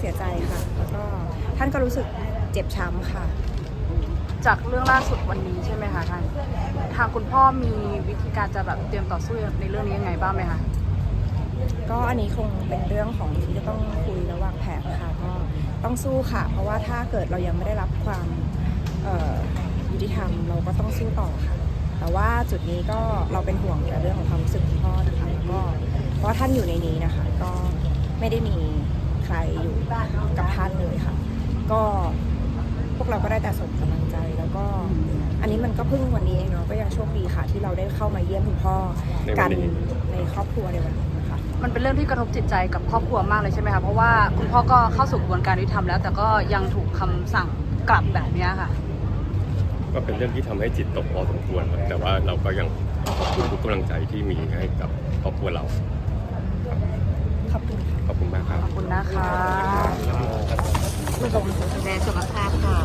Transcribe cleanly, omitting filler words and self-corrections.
สียใจค่ะแล้วก็ท่านก็รู้สึกเจ็บช้ำค่ะจากเรื่องล่าสุดวันนี้ใช่ไหมคะท่านทางคุณพ่อมีวิธีการจะแบบเตรียมต่อสู้ในเรื่องนี้ยังไงบ้างไหมคะก็อันนี้คงเป็นเรื่องของที่จะต้องคุยระหว่างแผนค่ะก็ต้องสู้ค่ะเพราะว่าถ้าเกิดเรายังไม่ได้รับความยุติธรรมเราก็ต้องสู้ต่อค่ะแต่ว่าจุดนี้ก็เราเป็นห่วงในเรื่องของความรู้สึกของพ่อนะคะก็เพราะท่านอยู่ในนี้นะคะก็ไม่ได้มีใครอยู่กับท่านเลยค่ะก็พวกเราก็ได้แต่ส่งกำลังใจแล้วก็อันนี้มันก็เพิ่งวันนี้เองเนาะก็ยังโชคดีค่ะที่เราได้เข้ามาเยี่ยมคุณพ่อกันในครอบครัวในวันนี้นะคะมันเป็นเรื่องที่กระทบจิตใจกับครอบครัวมากเลยใช่ไหมคะเพราะว่าคุณพ่อก็เข้าสู่กระบวนการยุติธรรมแล้วแต่ก็ยังถูกคำสั่งกลับแบบนี้ค่ะก็เป็นเรื่องที่ทำให้จิตตกพอสมควรแต่ว่าเราก็ยังขอบคุณทุกกำลังใจที่มีให้กับครอบครัวเราขอบคุณค่ะขอบคุณมากครับขอบคุณนะคะในสุขภาพค่ะ